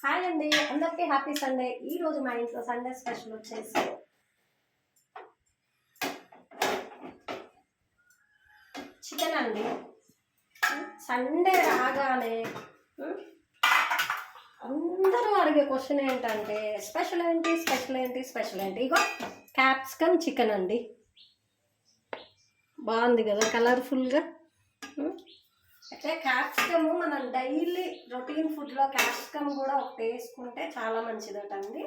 Hi అండి, అందరికీ happy Sunday. ఈరోజు మా ఇంట్లో సండే స్పెషల్ వచ్చేసి చికెన్ అండి. సండే రాగానే అందరూ అడిగే క్వశ్చన్ ఏంటంటే స్పెషల్ ఏంటి స్పెషల్ ఏంటి స్పెషల్ ఏంటి. ఇగో క్యాప్సికమ్ చికెన్ అండి. బాగుంది కదా కలర్ఫుల్గా. అయితే క్యాప్సికమ్ మనం డైలీ రొటీన్ ఫుడ్లో క్యాప్సికమ్ కూడా ఒకటి వేసుకుంటే చాలా మంచిదట అండి.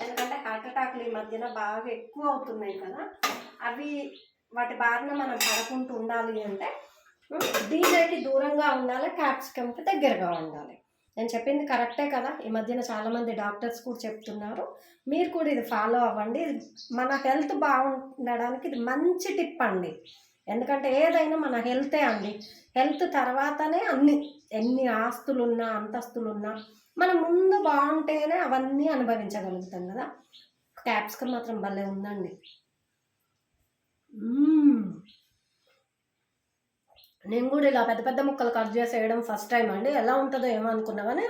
ఎందుకంటే హార్ట్ అటాక్లు ఈ మధ్యన బాగా ఎక్కువ అవుతున్నాయి కదా, అవి వాటి బారిన మనం పడకుండా ఉండాలి అంటే డీజేకి దూరంగా ఉండాలి, క్యాప్సికమ్కి దగ్గరగా ఉండాలి. నేను చెప్పింది కరెక్టే కదా. ఈ మధ్యన చాలామంది డాక్టర్స్ కూడా చెప్తున్నారు, మీరు కూడా ఇది ఫాలో అవ్వండి. మన హెల్త్ బాగుండడానికి ఇది మంచి టిప్ అండి. ఎందుకంటే ఏదైనా మన హెల్తే అండి. హెల్త్ తర్వాతనే ఎన్ని ఆస్తులున్నా అంతస్తులున్నా మనం ముందు బాగుంటేనే అవన్నీ అనుభవించగలుగుతాం కదా. క్యాప్సికమ్ మాత్రం భలే ఉందండి. నేను కూడా ఇలా పెద్ద పెద్ద ముక్కలు కట్ చేసి వేయడం ఫస్ట్ టైం అండి. ఎలా ఉంటుందో ఏమో అనుకున్నా కానీ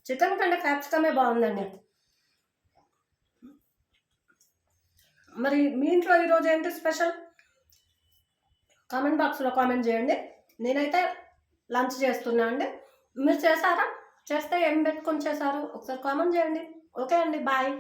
చికెన్ కంటే క్యాప్సికమే బాగుందండి. మరి మీ ఇంట్లో ఈరోజు ఏంటి స్పెషల్? కామెంట్ బాక్స్లో కామెంట్ చేయండి. నేనైతే లంచ్ చేస్తున్నా అండి. మీరు చేశారా? చేస్తే ఏం పెట్టుకొని చేశారు ఒకసారి కామెంట్ చేయండి. ఓకే అండి, బాయ్.